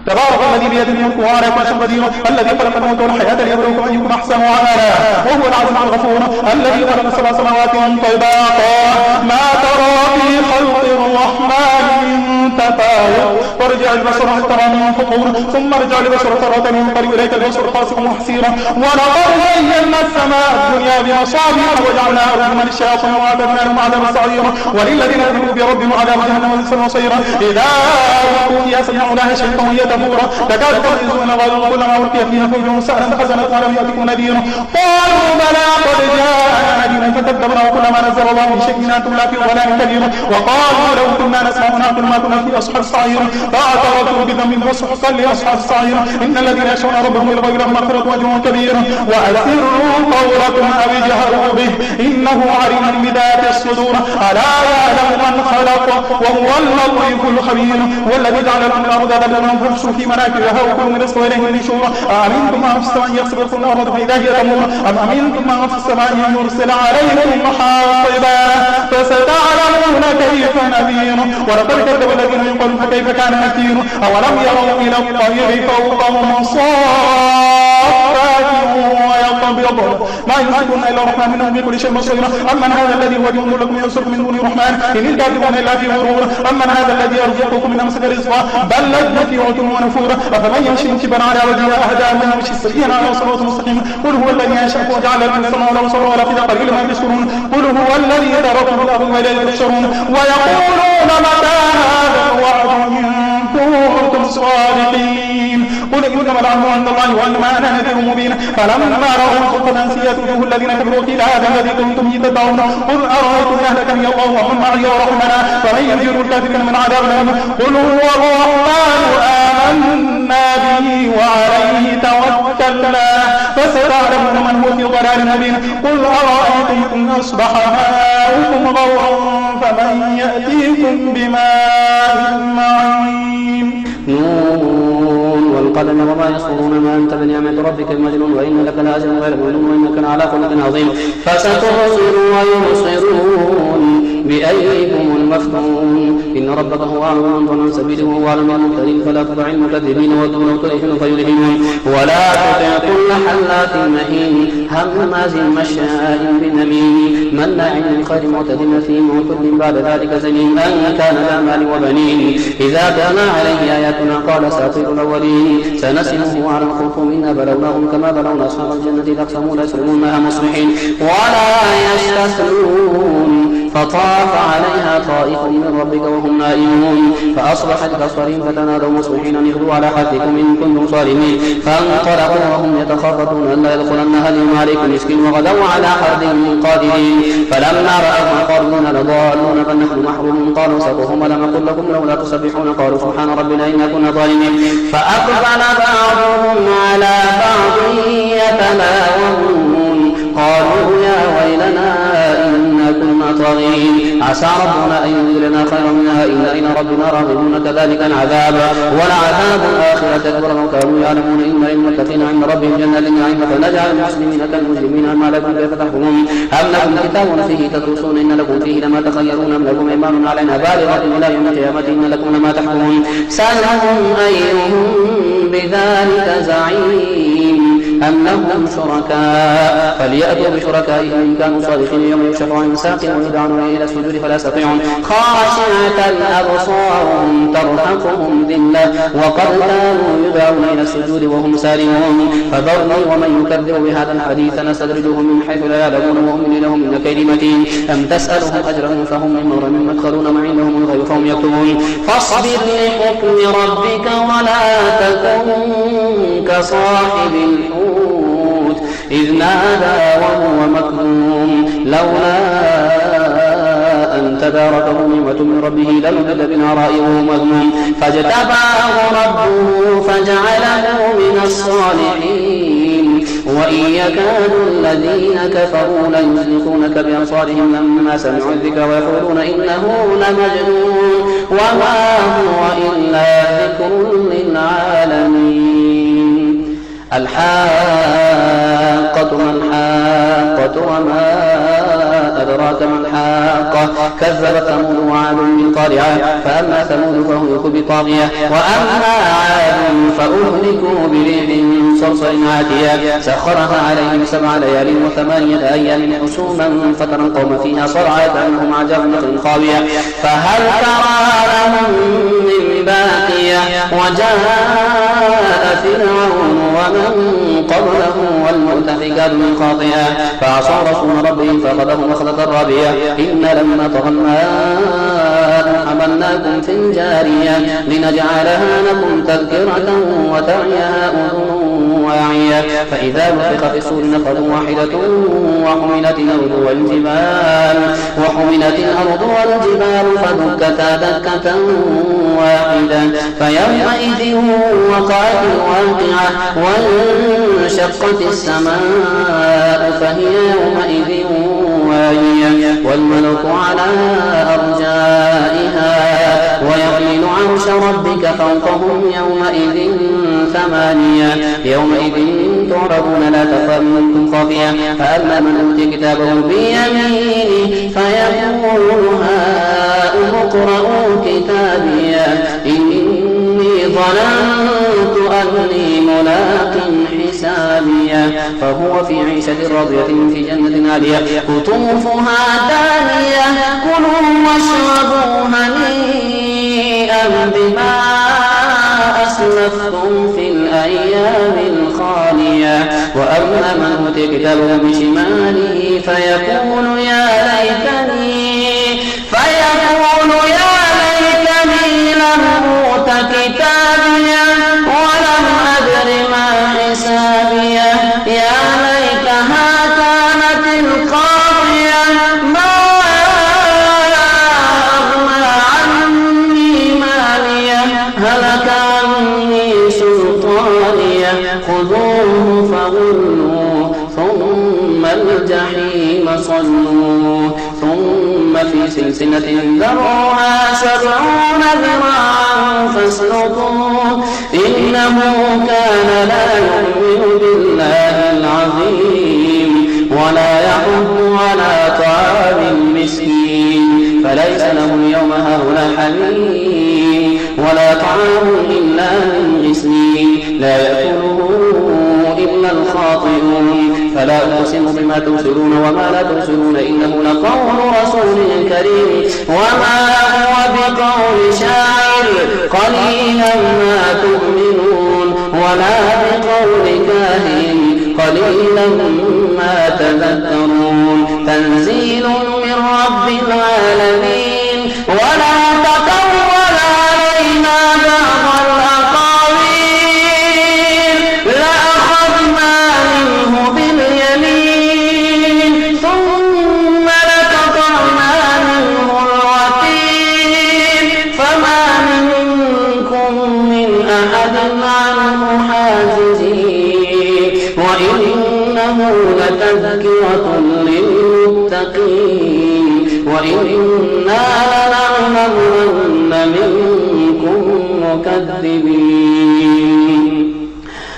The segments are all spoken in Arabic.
تبارك الذي بيده الملك وهو على كل شيء قدير، الذي خلق الموت والحياة ليبلوكم أيكم أحسن عملا، وهو العزيز الغفور، الذي خلق 7 سماوات طباقا ما ترى في خلق الرحمن من تفاوت، وارجع البصر هل ترى من فطور، ثم ارجع البصر ترى ينقلب إليك البصر خاسئا وحسيرا، ولقد زينا السماء الدنيا بمصابيح وجعلناها رجوما للشياطين وأعتدنا لهم عذاب السعير، وللذين كفروا بربهم عذاب جهنم وبئس المصير. إذا ألقوا فيها سمعوا لها شيئا وهي تفور تكاد تزول غيظا كلما ألقي فيها فوج سألا خزنتها لم يأتكم نذير قالوا بلى قد جاءنا نذير فكذبنا وكلما نزل الله من شيء أنتم لا في ضلال كبير، وقالوا لو كنا نسمع ونعقل ما كنا في أصحاب السعير فاعترفوا بذنبهم فسحقا لأصحاب السعير. إن الذين يخشون ربهم بالغيب لهم مغفرة وأجر كبير، وأسروا قولكم أو اجهروا به إنه عليم بذات الصدور، ألا يعلم من خلق وهو اللطيف الخبير، والذي جعل لكم الأرض ذللا فامشوا في مناكبها وكلوا من رزقه إليه النشور. أأمنتم من في السماء يخسفكم الأرض فإذا هي تمور، أم أمنتم من في السماء أن يرسل عليكم حاصبا فستعلمون كيف نذير، ولقد كذب الذين من قبل فكيف كان نكير. أولم يروا إلى الطير فوقهم صافات ويقبض ما يمسكون إلا الرحمن إنه بكل شيء بصير. أمن هذا الذي هو جند لكم يرزقكم من دون الرحمن إن الكافرون إلا في غرور. أمن هذا الذي يرزقكم من أمسك رزقا بل لجوا في عتو ونفور، أفمن يمشي مكبا على وجهه أهدى من يمشي سيئا على صراط مستقيم. قل هو الذي أنشأكم وجعل لكم السماء والأرض والأفئدة قليلا ما تشكرون. قل هو الذي ذرأكم في الأرض وإليه تحشرون. ويقولون متى هذا الوعد إن كنتم صادقين. قل إنما العلم عند الله وإنما أنا نذير مبين. فلما رأوا الخطة سيئت وجوه الذين كفروا قيل هذا الذي كنتم به تدعون. قل أرأيتم إن أهلكني الله ومن معي ورحمنا فمن ينجر الكافرين من عذاب أليم. قل هو الرحمن آمنا به وعليه توكلنا فستعلمون من هو في ضلال مبين. قل أرأيتم إن أصبح ماؤكم غورا فمن يأتيكم بماء معين. والقلم وما يسطرون ما أنت بنعمة ربك بمجنون وإن لك لأجرا غير ممنون وإنك لعلى خلق عظيم. فستبصر ويبصرون بأيكم المفتون إن ربك هو أعلم من ضل عن سبيله وهو أعلم بالمهتدين فلا تطع المكذبين ودوا لو تدهن فيدهنون ولا تطع كل حلاف مهين هماز مشاء بنميم مناع للخير معتد أثيم عتل بعد ذلك زنيم أن كان ذا مال وبنين إذا كان عليه آياتنا قال ساطير الأولين سنسمه على الخرطوم إنا بلوناهم كما بلونا أصحاب الجنة إذا أقسموا ليصرمونها مصبحين ولا يستثنون فطاف عليها طائف من ربك وهم نائمون فأصبحت كالصريم فتنادوا مصبحين أن اغدوا على حرثكم إن كنتم صارمين فانطلقوا وهم يتخافتون ألا يدخلنها اليوم عليكم مسكين وغدوا على حرث قادرين فلما رأوها قالوا إنا لضالون بل نحن محرومون قالوا سقوهم ألم أقل لكم لولا تسبحون قالوا سبحان ربنا إنا كنا ظالمين فأقبل بعضهم على بعض يتلاومون قالوا يا ويلنا إنا كنا طاغين عسى ربنا أن ينزلنا خيرا منها إنا إلى ربنا راغبون كذلك العذاب ولعذاب الآخرة أكبر لو كانوا يعلمون إن للمتقين عند ربهم جنة النعيم فنجعل المسلمين كالمجرمين أما لكم كيف تحكمون أم لكم كتاب فيه تدرسون إن لكم فيه لما تخيرون أم لكم إيمان علينا بالغة إلى يوم القيامة إن لكم لما تحكمون سألهم أيهم بذلك زعيم أم لهم شركاء فليأتوا بشركائهم إن كانوا صادقين يوم يكشف عن ساق ويدعون إلى السجود فلا يستطيعون خاشعة أبصارهم ترهقهم ذلة وقد كانوا يدعون إلى السجود وهم سالمون فذرني ومن يكذب بهذا الحديث نستدرجهم من حيث لا يعلمون وأملي لهم إن كيدي متين أم تسألهم أجرا فهم من مغرم مثقلون ما عندهم الغيب فهم يكتبون فاصبر لحكم ربك ولا تكن كصاحب الحوت إذ نادى وهو مكظوم لولا أن تداركه نعمة من ربه لنبذ بالعراء وهو مذموم فاجتباه ربه فجعله من الصالحين وإن يكاد الذين كفروا ليزلقونك بأبصارهم لما سمعوا الذكر ويقولون إنه لمجنون وما هو إلا ذكر للعالمين الحاقة ما الحاقة وما أدراك ما الحاقة كذبت ثمود وعاد بالقارعة فأما ثمود فأهلكوا بطاغية وأما عاد فأهلكوا بريح صرصر عاتية سخرها عليهم 7 ليال و8 أيام حسوما فترى القوم فيها صرعى كأنهم أعجاز نخل خاوية فهل ترى لهم من باقية وجاء فرعون ومن قبله والمؤتفكات من خاطئة فعصوا رسول ربهم فأخذهم أخذة رابية إن لما طغى الماء حملناكم في الجارية لنجعلها لكم تذكرة وتعيها أذن واعية فإذا نفخ في الصور نفخة واحدة وحملت الأرض والجبال فدكتا دكة واحدة فيومئذ وقعت الواقعة وانشقت السماء فهي يومئذ واهية والملك على أرجائها ويحمل عرش ربك فوقهم يومئذ 8 يومئذ تعرضون لا تخفى منكم خافية فأما من أوتي كتابه بيمينه فيقول هاؤم اقرءوا كتابيه إني ظننت أني ملاق حسابيه فهو في عيشة راضية في جنة عالية قطوفها دانية كلوا واشربوا هنيئا بما أسلفتم في الأيام الخالية وأما من أوتي كتابه بشماله فيقول يا ليتني لم أوت كتابيه ولم أدر ما حسابيه يا ليتها كانت القاضية ما أغنى عني ماليه هلك عني سلطانيه خذوه فغلوه ثم الجحيم صلوه ثم في سلسلة ذرعها 70 ذراعا فاسلكوه إنه كان لا يؤمن بالله العظيم ولا يحض على طعام المسكين فليس له اليوم هاهنا حميم ولا طعام إلا من غسلين لا يأكله إلا الخاطئون فلا أقسم بما تبصرون وما لا تبصرون إنه لقول رسول كريم وما هو بقول شاعر قليلا ما تؤمنون ولا بقول كاهن قليلا ما تذكرون تنزيل من رب العالمين ولا تقول علينا بعض الأقاويل لأخذنا منه باليمين ثم لقطعنا منه الوتين فما منكم من أحد عنه حاجزين وإنه لتذكرة للمتقين وإنا لنعلم أن منكم مكذبين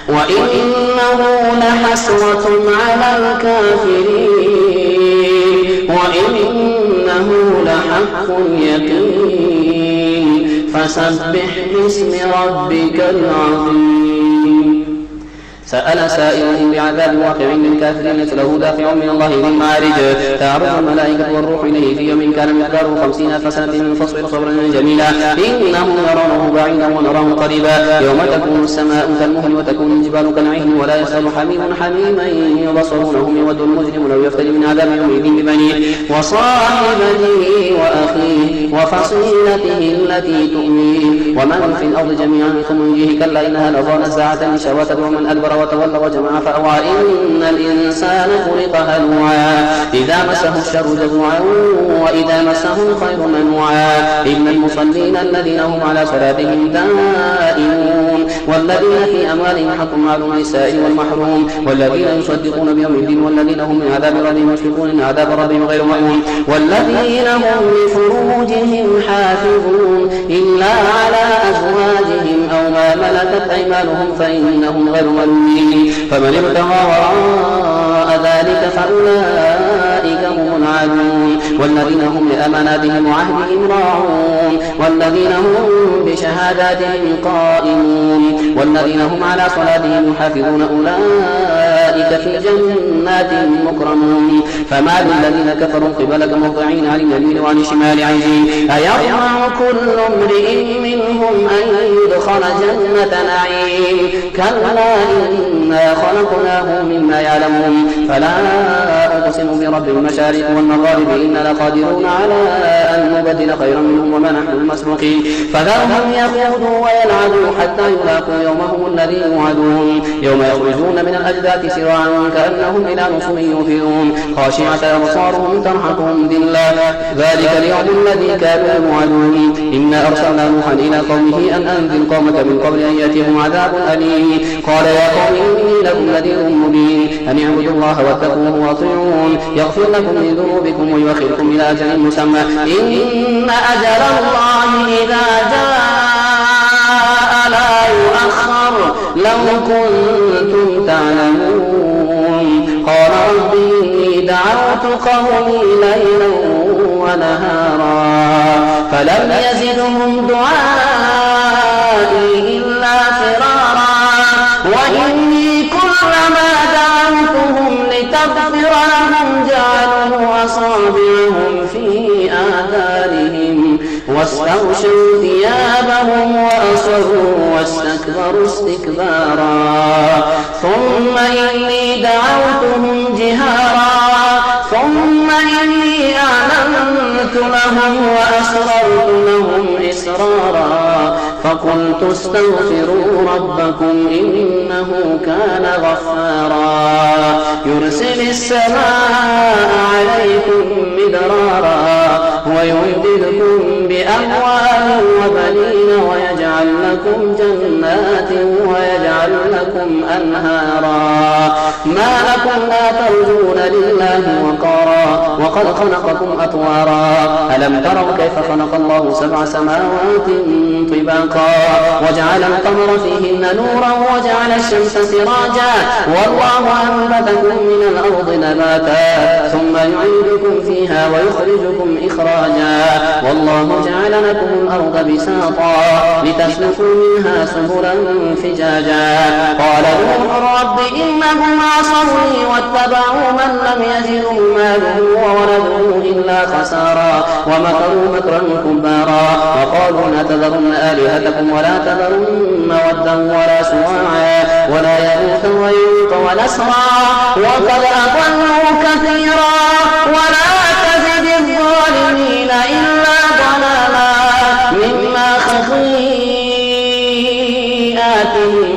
وإنه لحسرة على الكافرين وإنه لحق اليقين فسبح باسم ربك العظيم سأل سائل بعذاب واقع للكافرين ليس له دافع من الله ذي المعارج تعرض الملائكة والروح إليه في يوم كان مقداره 50,000 سنة فاصبر صبرا جميلا إنهم يرونه بعيدا ونراه قريبا يوم تكون السماء كالمهل وتكون الجبال كالعهن ولا يسأل حميم حميما يبصرونهم يود المجرم لو يفتدي من عذاب يومئذ ببنيه وصاحبته وأخيه وفصيلته التي تؤميه ومن في الأرض جميعا ثم ينجيه كلا إنها لظى نزاعة للشوى ومن أدبر وتولى وجمع فأوعى إن الإنسان خلق هلوعا إذا مسه الشر جزوعا وإذا مسه الخير منوعا إن المصلين الذين هم على صلاتهم دائمون والذين في أموالهم حق معلوم للسائل والمحروم والذين يصدقون بيوم الدين والذين هم من عذاب ربهم مشفقون إن عذاب ربهم غير مأمون والذين هم لفروجهم حافظون إلا على أزواجهم أو ما ملكت أيمانهم فإنهم غير ملومين فمن ابتغى وراء ذلك فأولئك هم العادون والذين هم لأماناتهم وعهدهم راعون والذين هم بشهاداتهم قائمون والذين هم على صلاتهم يحافظون أولئك في جنات مكرمون فما للذين كفروا قبلك مهطعين عن اليمين وعن الشمال عزين أيطمع كل امرئ منهم أن يدخل جنة نعيم كلا إنا خلقناهم مما يعلمون فلا أقسم برب المشارق والمغارب إنا لقادرون على أن نبدل خيرا منهم وما نحن بمسبوقين فذرهم يخوضوا ويلعبوا حتى يلاقوا يومهم الذي يوعدون يوم يخرجون من الأجداث سراعا كأنهم إلى نصب يوفضون خاشعة أبصارهم ترهقهم ذلة ذلك اليوم الذي كانوا يوعدون إنا أرسلنا نوحا إلى قومه أن أنذر قومك من قبل أن يأتيهم عذاب أليم قال يا قوم إني لكم نذير مبين أن اعبدوا الله واتقوه وأطيعون يغفر لكم من ذنوبكم ويؤخركم إلى أجل مسمى إن أجل الله إذا جاء لا يؤخر لو كنتم تعلمون قال رب إني دعوت قومي ليلا ونهارا فلم يزدهم دعائي إلا فرارا وإني كلما دعوتهم لتغفر لهم جعلوا أصابعهم في آذانهم واستغشوا ثيابهم وأصروا واستكبروا استكبارا ثم إني دعوتهم جهارا ثم إني أعلنت لهم وأسررت لهم إسرارا فقلت استغفروا ربكم إنه كان غفارا يرسل السماء عليكم مدرارا ويمددكم بأموال وبنين ويجعل لكم جنات ويجعل لكم أنهارا ما لكم لا ترجون لله وقارا وقد خلقكم أطوارا ألم تروا كيف خلق الله 7 سماوات طباقا وجعل القمر فيهن نورا وجعل الشمس سراجا والله أنبتكم من الأرض نباتا ثم يعيدكم فيها ويخرجكم إخراجا والله جعل لكم الأرض بساطا لتسلكوا منها سبلا فجاجا قال نوح رب إنهم عصوني واتبعوا من لم يزده ماله وولده إلا خسارا ومكروا مكرا كبارا وقالوا لا تذرن آلهتكم ولا تذرن ودا ولا سواعا ولا يغوث ويعوق ونسرا وقد أضلوا كثيرا ولا تزد الظالمين إلا ضلالا مما خطيئاتهم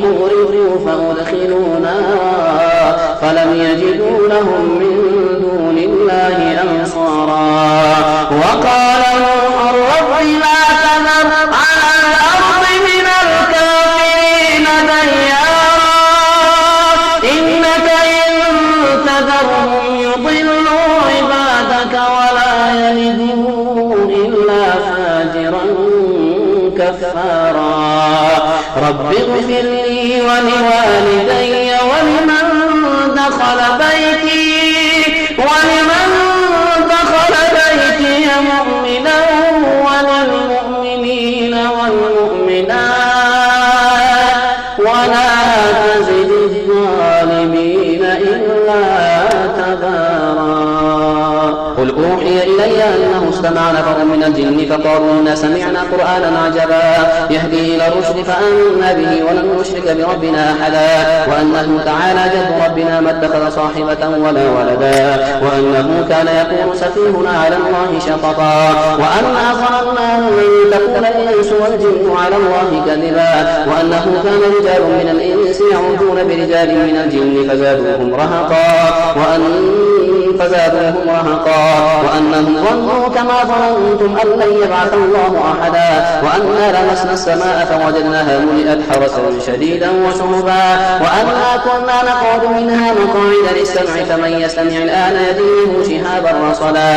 أغرقوا فأدخلوا نارا فلم يجدوا لهم من دون الله أنصارا وقال نوح رب لا تذر على الأرض من الكافرين ديارا إنك إن تذرهم يضلوا عبادك ولا يلدوا إلا فاجرا كفارا رب اغفر لي ولوالدي ولمن دخل بيتي مؤمنا وللمؤمنين والمؤمنات ولا تزد الظالمين إلا تبارا قل أوحي إلي أنه استمع نفر من الجن فقالوا إنا سمعنا قرآنا عجبا يهدي إلى الرشد فآمنا به ولن نشرك بربنا أحدا وأنه تعالى جد ربنا ما اتخذ صاحبة ولا ولدا وأنه كان يقول سفيهنا على الله شططا وأنا ظننا أن تكون الإنس والجن على الله كذبا وأنه كان رجال من الإنس يعوذون برجال من الجن فزادوهم رهقا وأنهم ظنوا كما ظننتم أن لن يبعث الله أحدا وأنا لمسنا السماء فوجدناها ملئت حرسا شديدا وشهبا وأنا كنا نقعد منها مقاعد للسمع فمن يستمع الآن يجده شهابا رصدا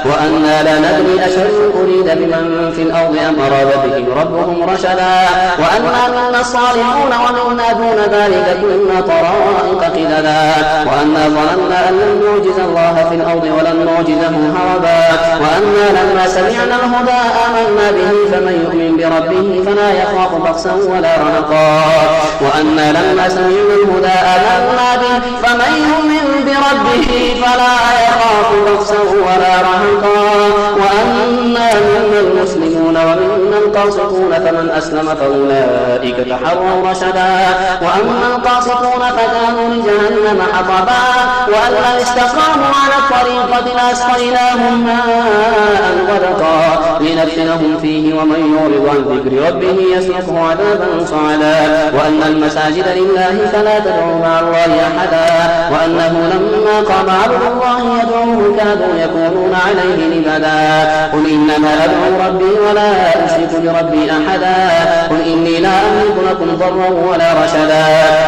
وأنا لا ندري أشر أريد بمن في الأرض أم أراد بهم ربهم رشدا وأنا منا الصالحون ومنا دون ذلك كنا طرائق قددا وأنا ظننا أن لن نعجز الله في الأرض ولن نعجزه هربا وأنا لما سمعنا الهدى آمنا به فمن يؤمن بربه فلا يخاف بخسا ولا رهقا وأنا لما سمعنا الهدى آمنا به فمن يؤمن بربه فلا يخاف بخسا ولا رهقا وأنا منا المسلمون ومنا القاسطون فمن أسلم فأولئك تحروا رشدا وأما القاسطون فكانوا لجهنم حطبا وأن لم استقاموا على الطريقة لأسقيناهم ماء غدقا لنفتنهم فيه ومن يعرض عن ذكر ربه يسلكه عذابا صعدا وأن المساجد لله فلا تدعوا مع الله أحدا وأنه لما قام عبد الله يدعوه كادوا يكونون عليه لبدا قل إنما أدعو ربي ولا أشرك بربي أحدا قل إني لا أملك لكم ضرا ولا رشدا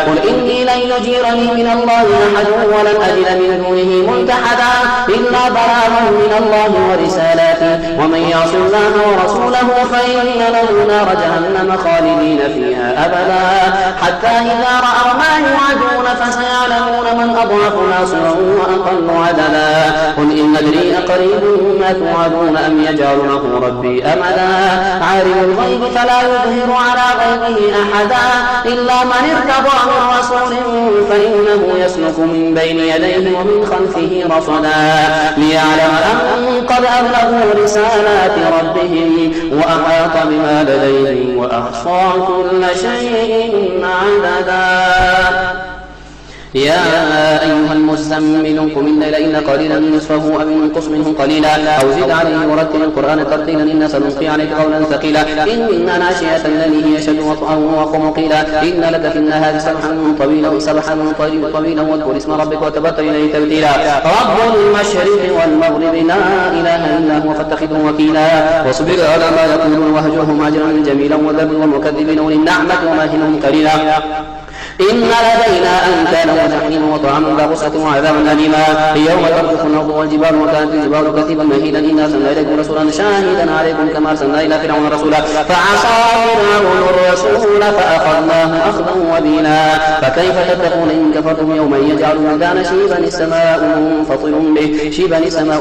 قل إني لن يجيرني من الله أحد ولن أجد من دونه ملتحدا إلا بلاغا من الله ورسالاته ومن يعص الله ورسوله فإن له نار جهنم خالدين فيها أبدا حتى إذا رأوا ما يوعدون فسيعلمون من أضعف ناصرا وأقل عددا قل إن أدري أقريب ما توعدون أم يجعل له ربي أمدا عالم الغيب فلا يظهر على غيبه أحدا إلا من ارتضى من رسول فإنه يسلك من بين يديه ومن خلفه رصدا ليعلم أن قد أبلغوا رسالات ربهم وأحاط بما لديهم وأحصى كل شيء عددا يا أيها المزمل قم الليل إلا قليلا نصفه أو انقص منه قليلا أو زد عليه ورتل القرآن ترتيلا إنا سنلقي عليك قولا ثقيلا إن ناشئة الليل هي أشد وطئا وأقوم قيلا إن لك في النهار سبحا طويلا واذكر اسم ربك وتبتل إليه تبتيلا رب المشرق والمغرب لا إله إلا هو فاتخذه وكيلا واصبر على ما يقولون واهجرهم هجرا جميلا وذرهم والمكذبين أولي النعمة ومهلهم قليلا إن لدينا أنكالا وجحيما وطعاما ذا غصة وعذابا أليما يوم ترجف الأرض والجبال وكانت الجبال كثيبا مهيلا إنا أرسلنا إليكم رسولا شاهدا عليكم كما أرسلنا إلى فرعون رسولا فعصى فرعون الرسول فأخذناه أخذا وبيلا فكيف تتقون إن كفرتم يوما يجعل الولدان شيبا السماء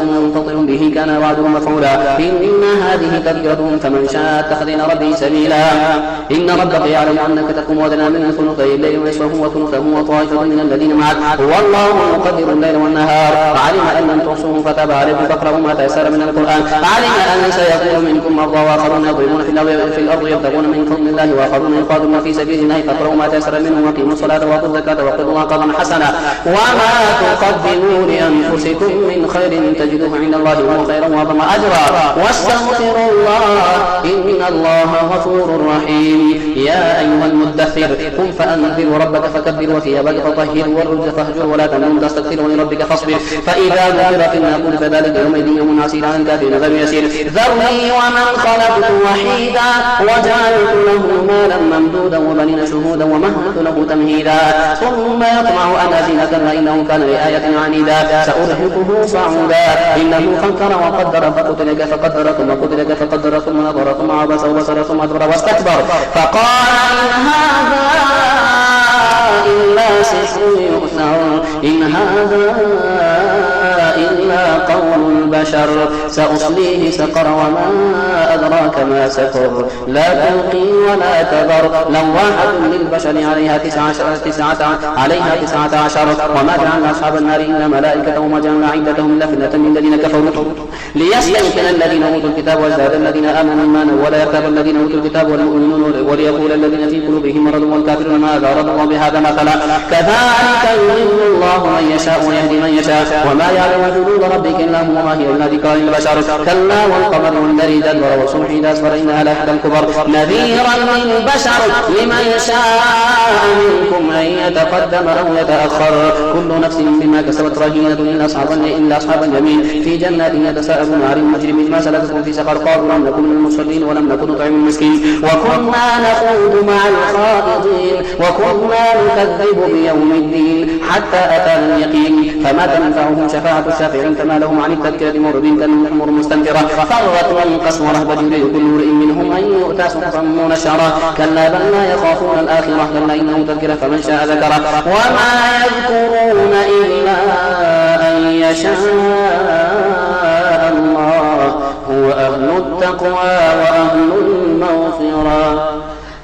منفطر به كان وعده مفعولا إن هذه تذكرة فمن شاء اتخذ إلى ربه سبيلا إن ربك يعلم أنك تقوم أدنى من ثلثي الليل ونصفه وثلثه وطائفة من الذين معك والله يقدر الليل والنهار علم أن لم تحصوه فتاب عليكم فاقرؤوا ما تيسر من القرآن علم أن سيكون منكم مرضى وآخرون يضربون في الأرض يبتغون من فضل الله وآخرون يقاتلون في سبيل الله فاقرؤوا ما تيسر منه وأقيموا الصلاة وآتوا الزكاة وأقرضوا الله قرضا حسنا وما تقدموا لأنفسكم من خير تجدوه عند الله وهو خيرا وأعظم أجرا واستغفروا الله إن الله غفور رحيم يا أيها المدثر قم فأنذر ربك فكبر وثيابك فطهر والرجز فاهجر ولا تمنن تستكثر ولربك فاصبر فإذا ذكر في الناقور فذلك يومئذ يوم عسير على الكافرين غير يسير ذرني ومن خلقت وحيدا وجعلت له مالا ممدودا وبنين شهودا ومهدت له تمهيدا ثم يطمع أن أزيد كلا إنه كان لآية عنيدا سأرهقه صعودا إنه فكر وقدر فقتل كيف قدر ثم قتل كيف قدر ثم نظر ثم عبس وبصر ثم أدبر واستكبر فقال إن هذا إلا سحر يؤثر إن هذا إلا قول البشر سأصليه سقر وما أدراك ما سقر لا تلقي ولا تذر لواحة للبشر عليها 19 وما جعلنا أصحاب النار إلا ملائكة وما جعلنا عدتهم إلا فتنة من الذين كفروا ليستيقن الذين أوتوا الكتاب ويزداد الذين آمنوا إيمانا ولا يرتاب الذين أوتوا الكتاب والمؤمنون وليقول الذين في قلوبهم مرض والكافرون ماذا أراد الله بهذا مثلا كذلك يضل الله من يشاء ويهدي من يشاء وما يعلم جنود ربك إلا هو وما هي إلا ذكرى للبشر كلا والقمر والذي أدبر والصبح إذا أسفر إنها لإحدى الكبر نذيرا للبشر لمن شاء منكم أن يتقدم أو يتأخر كل نفس بما كسبت رهينة إلا أصحاب اليمين في جنات يتساءلون عن المجرمين ما سلككم في سقر قالوا لم نكن من المصلين ولم نكن نطعم المسكين وكنا نخوض مع الخائضين وكنا نكذب بيوم الدين حتى أتانا اليقين فما تنفعهم شفاعة الشافعين فما لهم عن التذكرة معرضين كالحمر مستنفرة فرت من قسورة بل يريد كل امرئ منهم أن يؤتى صحفا منشرة كلا بل لا يخافون الآخرة كلا إنه تذكرة فمن شاء ذكره وما يذكرون إلا أن يشاء الله هو أهل التقوى وأهل المغفرة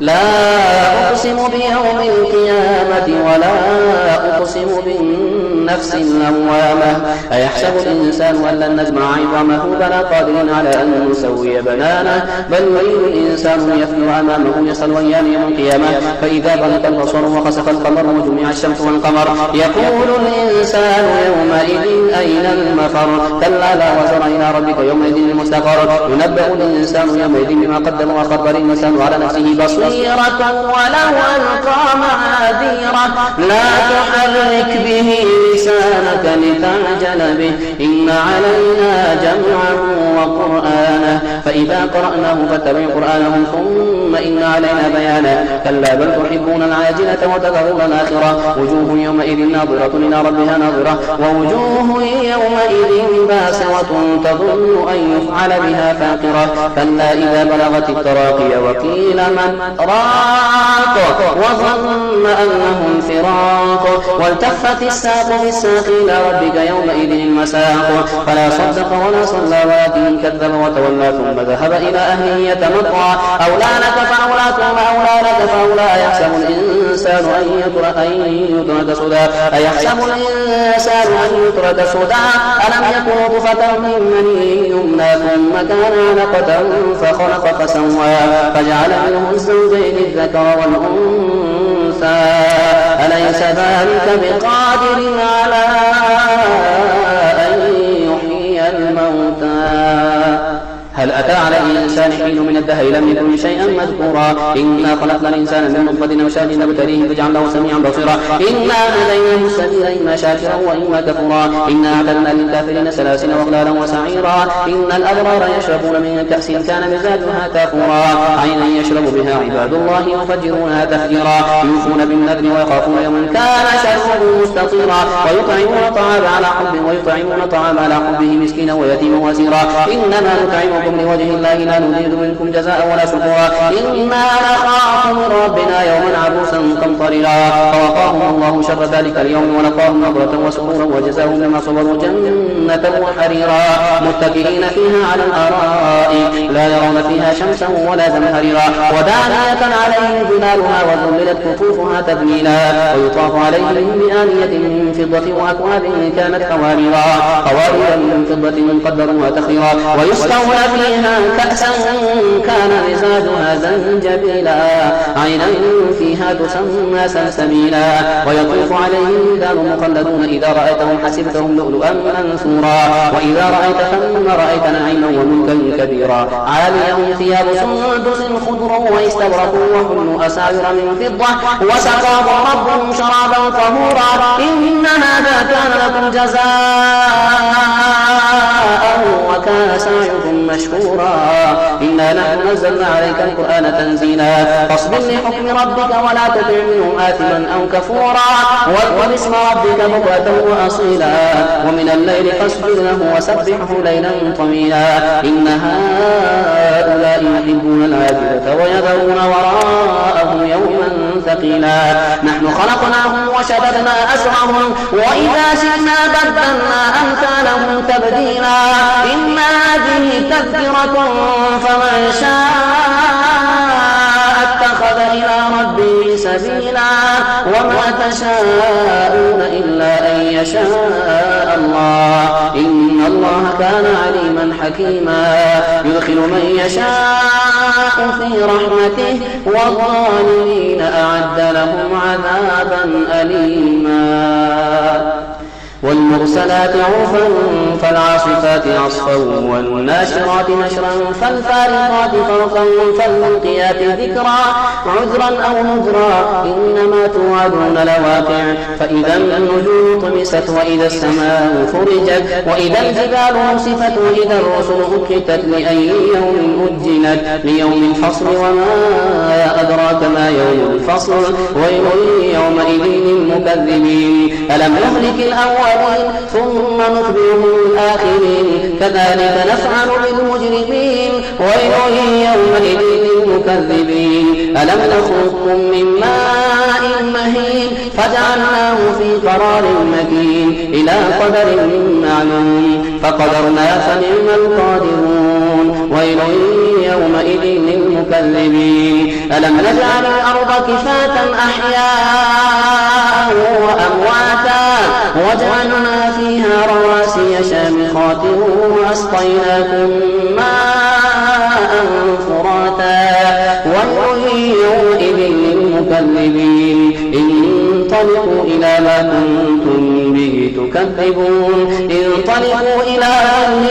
لا أقسم بيوم القيامة ولا أقسم بالنفس اللوامة أيحسب الإنسان أن لن نجمع عظامه بلى قادرين على أن نسوي بنانه بل يريد الإنسان يفجر أمامه يسأل أيان يوم القيامة فإذا برق البصر وخسف القمر وجمع الشمس والقمر يقول الإنسان يومئذ أين المفر كلا لا وزر إلى ربك يومئذ المستقر ينبأ الإنسان يومئذ بما قدم وأخر بل الإنسان على نفسه بصيرة ولو ألقى معاذيره لا تحرك به لسانك لتعجل به إن علينا جمعه وقرآنه فإذا قرأناه فاتبع قرآنه ثم إن علينا بيانه كلا بل تحبون العاجلة وتذرون الآخرة وجوه يومئذ ناظرة إلى ربها ناظرة ووجوه يومئذ باسرة تظن أن يفعل بها فاقرة كلا إذا بلغت التراقي وقيل من راق وظن أنه الفراق والتفت الساق بالساق إلى ربك يومئذ المساق فلا صدق ولا صلى ولكن كذب وتولى ثم ذهب إلى أهله يتمطى أولى لك فأولى ثم أولى لك فأولى يحسب الإنسان أن يترك سدى أيحسب الإنسان أن يترك سدى ألم يكن نطفة من مني يمنى ثم كان علقة فخلق فسوى فجعل منه الزوجين الذكر والأنثى أليس ذلك بقادر على أن يحيي الموتى هل أتى على الإنسان حين من الدهر لم يكن شيئا مذكورا إنا خلقنا الإنسان من نطفة أمشاج نبتليه فجعلناه سميعا بصيرا إنا هديناه السبيل إما شاكرا وإما كفورا إنا أعتدنا للكافرين سلاسل وأغلالا وسعيرا إن الأبرار يشربون من كأس كان مزاجها كافورا عينا يشرب بها عباد الله يفجرونها تفجيرا يوفون بالنذر ويخافون يوما كان شره مستطيرا ويطعمون الطعام على حبه مسكينا ويتيما واسيرا إنما نطعمكم لوجه الله لا نريد منكم جزاء ولا شكورا إنا نخاف من ربنا يوما عبوسا قمطريرا فوقاهم الله شر ذلك اليوم ولقاهم نظرة وسرورا وجزاهم بما صبروا جنة وحريرا متكئين فيها على الآرائك لا يرون فيها شمسا ولا زمهريرا ودانية عليهم ظلالها وذللت قطوفها تذليلا ويطاف عليهم بآنية من فضة وأكواب كانت قوارير من فضة قدروها تخيرا ويسقون فيها كأسا كان مزاجها زنجبيلا عينا فيها تسمى سلسبيلا ويطوف عليهم رجال مخلدون إذا رأيتهم حسبتهم لؤلؤا منثورا وإذا رأيت ثم رأيت نعيما وملكا كبيرا عاليهم ثياب سندس خضر واستبرق وحلوا أساور من فضة وسقاهم ربهم شرابا طهورا إن هذا كان لكم جزاء وكان سعيكم مشكورا إنا نحن نزلنا عليك القرآن تنزيلا فاصبر لحكم ربك ولا تطع منهم آثما أو كفورا واذكر اسم ربك بكرة وأصيلا ومن الليل فاسجد له وسبحه ليلا طويلا إن هؤلاء يحبون العاجلة ويذرون وراءهم يوما ثقيلا نحن خلقناهم وشددنا أسرهم وإذا شئنا بدلنا أمثالهم تبديلا إن هذه تذكرة فمن شاء اتخذ إلى ربه سبيلا وما تشاءون إلا أن يشاء الله إن الله كان عليما حكيما يدخل من يشاء في رحمته والظالمين أعد لهم عذابا أليما والمرسلات عرفا فالعاصفات عصفا والناشرات نشرا فالفارقات فرقا فالملقيات ذكرا عذرا أو نذرا إنما توعدون لواقع فإذا النجوم طمست وإذا السماء فرجت وإذا الجبال نصفت وإذا الرسل أقتت لأي يوم أجلت ليوم الفصل وما أدراك ما يوم الفصل ويل يومئذ للمكذبين ألم نهلك الأول ثم نتبعهم الآخرين كذلك نفعل بالمجرمين ويل يومئذ للمكذبين ألم نخلقكم من ماء مهين فجعلناه في قرار مكين إلى قدر معلوم فقدرنا فنعم القادرون ويل يومئذ للمكذبين للمكذبين ألم نجعل الأرض كفاة أحياء وأمواتا وجعلنا فيها رواسي شامخات وأسقيناكم ماء فراتا ويل يومئذ للمكذبين انطلقوا إلى ما كنتم به تكذبون انطلقوا إلى ظل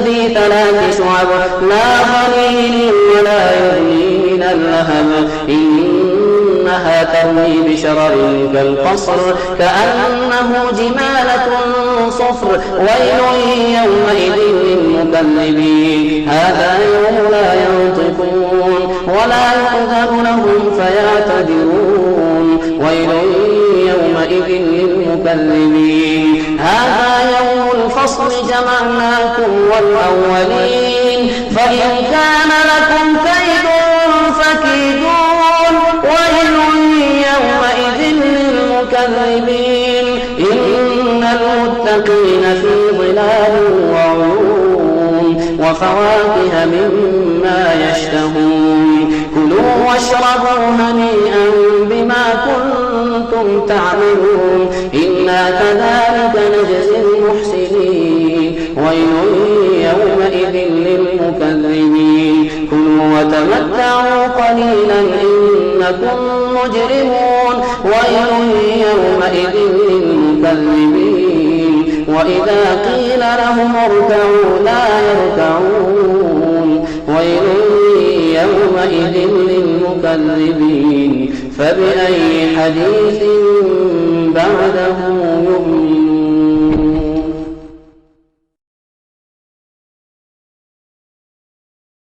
ذي 3 شعب لا ظليل ولا يغني من اللهب إنها ترمي بشرر كالقصر كأنه جمالة صفر ويل يومئذ للمكذبين هذا يوم لا ينطقون ولا يؤذن لهم فيعتذرون ويل يومئذ للمكذبين هذا يوم الفصل جمعناكم والأولين فإن كان لكم كيد فكيدون ويل يومئذ للمكذبين إن المتقين في ظلال وعيون وفواكه مما يشتهون كلوا واشربوا هنيئا بما كنتم تعملون إنا كذلك نجزي المحسنين ويل يومئذ للمكذبين كلوا وتمتعوا قليلا إنكم مجرمون ويل يومئذ للمكذبين وإذا قيل لهم اركعوا لا يركعون ويل يومئذ للمكذبين فبأي حديث بعده يؤمنون